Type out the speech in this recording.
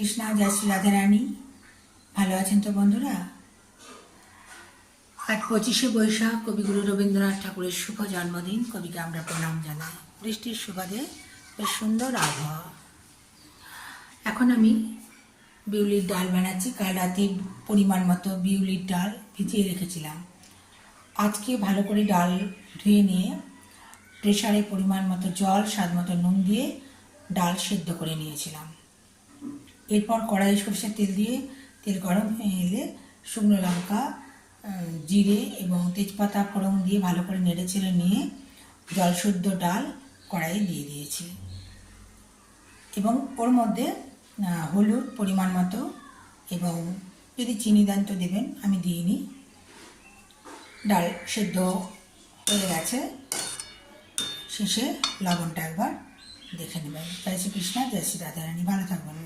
কৃষ্ণা, জয় শ্রী রাধারানী। ভালো আছেন তো বন্ধুরা? আজ 25শে বৈশাখ, কবিগুরু রবীন্দ্রনাথ ঠাকুরের শুভ জন্মদিন। কবিকে আমরা প্রণাম জানাই। বৃষ্টির সুবাদে বেশ সুন্দর আবহাওয়া। এখন আমি বিউলির ডাল বানাচ্ছি। কাল রাতে পরিমাণ মতো বিউলির ডাল ভিজিয়ে রেখেছিলাম। আজকে ভালো করে ডাল ধুয়ে নিয়ে প্রেসারে পরিমাণ মতো জল, স্বাদ মতো নুন দিয়ে ডাল সেদ্ধ করে নিয়েছিলাম। এরপর কড়াই সরষের তেল দিয়ে তেল গরম হয়ে এলে শুকনো লঙ্কা, জিরে এবং তেজপাতা ফোড়ন দিয়ে ভালো করে নেড়ে চেড়ে নিয়ে জল শুদ্ধ ডাল কড়াইয়ে দিয়ে দিয়েছি এবং ওর মধ্যে হলুদ পরিমাণ মতো, এবং যদি চিনি দেন তো দেবেন, আমি দিইনি। ডাল সেদ্ধ হয়ে গেছে, শেষে লবণটা একবার দেখে নেবেন। জয় শ্রী কৃষ্ণ, জয় শ্রী রাধারানী। ভালো থাকবেন।